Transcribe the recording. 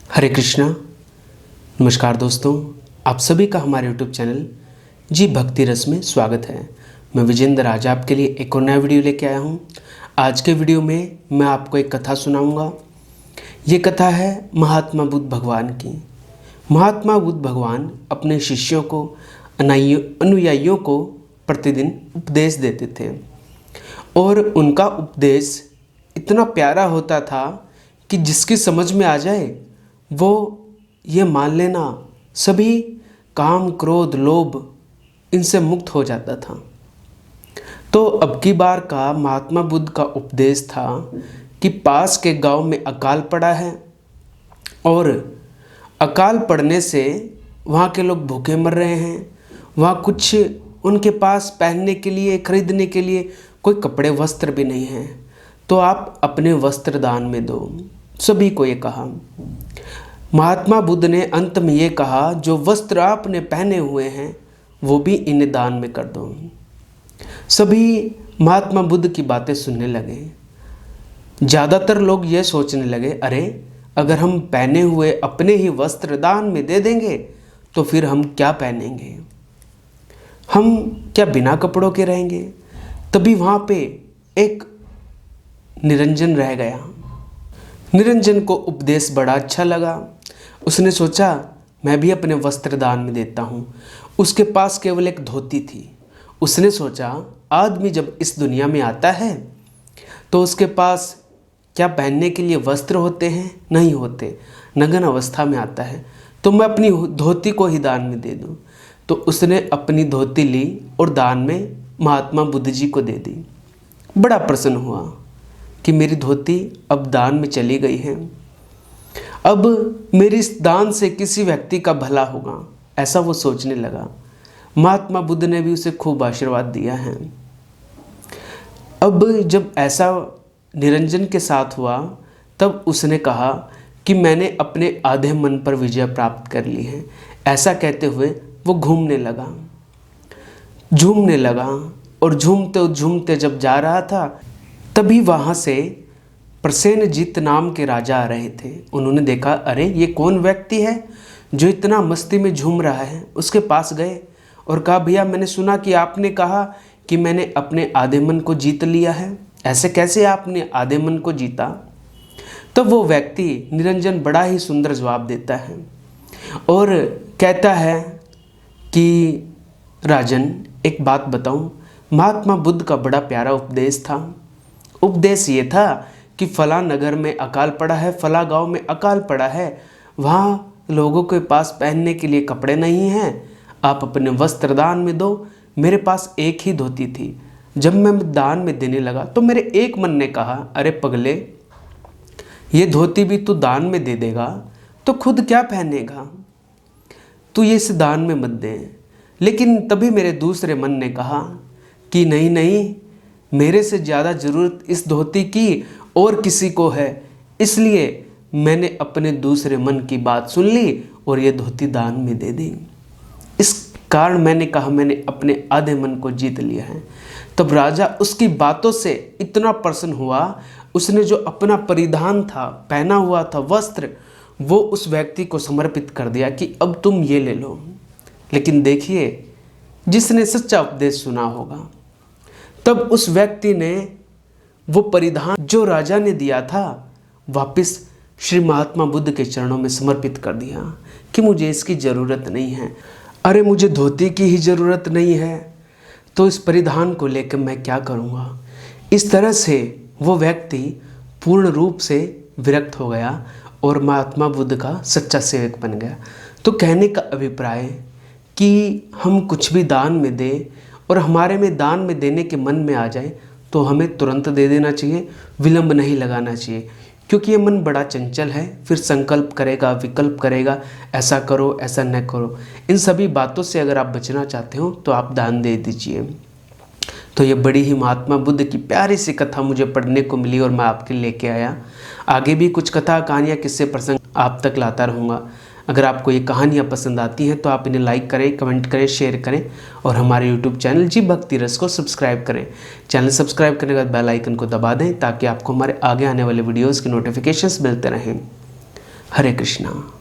हरे कृष्णा। नमस्कार दोस्तों, आप सभी का हमारे YouTube चैनल जी भक्ति रस में स्वागत है। मैं विजेंद्र आज आपके लिए एक और नया वीडियो लेके आया हूँ। आज के वीडियो में मैं आपको एक कथा सुनाऊंगा। ये कथा है महात्मा बुद्ध भगवान की। महात्मा बुद्ध भगवान अपने शिष्यों को, अनुयायियों को प्रतिदिन उपदेश देते थे और उनका उपदेश इतना प्यारा होता था कि जिसकी समझ में आ जाए वो ये मान लेना सभी काम, क्रोध, लोभ इनसे मुक्त हो जाता था। तो अब की बार का महात्मा बुद्ध का उपदेश था कि पास के गांव में अकाल पड़ा है और अकाल पड़ने से वहाँ के लोग भूखे मर रहे हैं। वहाँ कुछ उनके पास पहनने के लिए, खरीदने के लिए कोई कपड़े, वस्त्र भी नहीं हैं। तो आप अपने वस्त्र दान में दो। सभी को ये कहा। महात्मा बुद्ध ने अंत में ये कहा, जो वस्त्र आपने पहने हुए हैं वो भी इन्हें दान में कर दो। सभी महात्मा बुद्ध की बातें सुनने लगे। ज़्यादातर लोग ये सोचने लगे, अरे अगर हम पहने हुए अपने ही वस्त्र दान में दे देंगे तो फिर हम क्या पहनेंगे, हम क्या बिना कपड़ों के रहेंगे। तभी वहाँ पे एक निरंजन रह गया। निरंजन को उपदेश बड़ा अच्छा लगा। उसने सोचा मैं भी अपने वस्त्र दान में देता हूँ। उसके पास केवल एक धोती थी। उसने सोचा आदमी जब इस दुनिया में आता है तो उसके पास क्या पहनने के लिए वस्त्र होते हैं? नहीं होते। नग्न अवस्था में आता है तो मैं अपनी धोती को ही दान में दे दूँ। तो उसने अपनी धोती ली और दान में महात्मा बुद्ध जी को दे दी। बड़ा प्रसन्न हुआ कि मेरी धोती अब दान में चली गई है। अब मेरी इस दान से किसी व्यक्ति का भला होगा, ऐसा वो सोचने लगा। महात्मा बुद्ध ने भी उसे खूब आशीर्वाद दिया है। अब जब ऐसा निरंजन के साथ हुआ तब उसने कहा कि मैंने अपने आधे मन पर विजय प्राप्त कर ली है। ऐसा कहते हुए वो घूमने लगा और झूमते झूमते जब जा रहा था तभी वहाँ से प्रसेनजीत नाम के राजा आ रहे थे। उन्होंने देखा, अरे ये कौन व्यक्ति है जो इतना मस्ती में झूम रहा है। उसके पास गए और कहा, भैया मैंने सुना कि आपने कहा कि मैंने अपने आधे मन को जीत लिया है, ऐसे कैसे आपने आधे मन को जीता? तो वो व्यक्ति निरंजन बड़ा ही सुंदर जवाब देता है और कहता है कि राजन एक बात बताऊं, महात्मा बुद्ध का बड़ा प्यारा उपदेश था। उपदेश ये था कि फला नगर में अकाल पड़ा है, फला गांव में अकाल पड़ा है, वहाँ लोगों के पास पहनने के लिए कपड़े नहीं हैं, आप अपने वस्त्र दान में दो। मेरे पास एक ही धोती थी। जब मैं दान में देने लगा तो मेरे एक मन ने कहा, अरे पगले, ये धोती भी तू दान में दे देगा तो खुद क्या पहनेगा, तू ये इसे दान में मत दे। लेकिन तभी मेरे दूसरे मन ने कहा कि नहीं नहीं, मेरे से ज़्यादा ज़रूरत इस धोती की और किसी को है, इसलिए मैंने अपने दूसरे मन की बात सुन ली और ये धोती दान में दे दी। इस कारण मैंने कहा मैंने अपने आधे मन को जीत लिया है। तब राजा उसकी बातों से इतना प्रसन्न हुआ, उसने जो अपना परिधान था, पहना हुआ था वस्त्र, वो उस व्यक्ति को समर्पित कर दिया कि अब तुम ये ले लो। लेकिन देखिए, जिसने सच्चा उपदेश सुना होगा तब उस व्यक्ति ने वो परिधान जो राजा ने दिया था वापस श्री महात्मा बुद्ध के चरणों में समर्पित कर दिया कि मुझे इसकी ज़रूरत नहीं है। अरे मुझे धोती की ही ज़रूरत नहीं है तो इस परिधान को लेकर मैं क्या करूँगा। इस तरह से वो व्यक्ति पूर्ण रूप से विरक्त हो गया और महात्मा बुद्ध का सच्चा सेवक बन गया। तो कहने का अभिप्राय कि हम कुछ भी दान में दें और हमारे में दान में देने के मन में आ जाए तो हमें तुरंत दे देना चाहिए, विलंब नहीं लगाना चाहिए। क्योंकि ये मन बड़ा चंचल है, फिर संकल्प करेगा, विकल्प करेगा, ऐसा करो, ऐसा न करो। इन सभी बातों से अगर आप बचना चाहते हो तो आप दान दे दीजिए। तो ये बड़ी ही महात्मा बुद्ध की प्यारी सी कथा मुझे पढ़ने को मिली और मैं आपके लिए लेके आया। आगे भी कुछ कथा, कहानियाँ, किस्से, प्रसंग आप तक लाता रहूँगा। अगर आपको ये कहानियाँ पसंद आती हैं तो आप इन्हें लाइक करें, कमेंट करें, शेयर करें और हमारे यूट्यूब चैनल जी भक्ति रस को सब्सक्राइब करें। चैनल सब्सक्राइब करने के बाद बेल आइकन को दबा दें ताकि आपको हमारे आगे आने वाले वीडियोज़ की नोटिफिकेशंस मिलते रहें। हरे कृष्णा।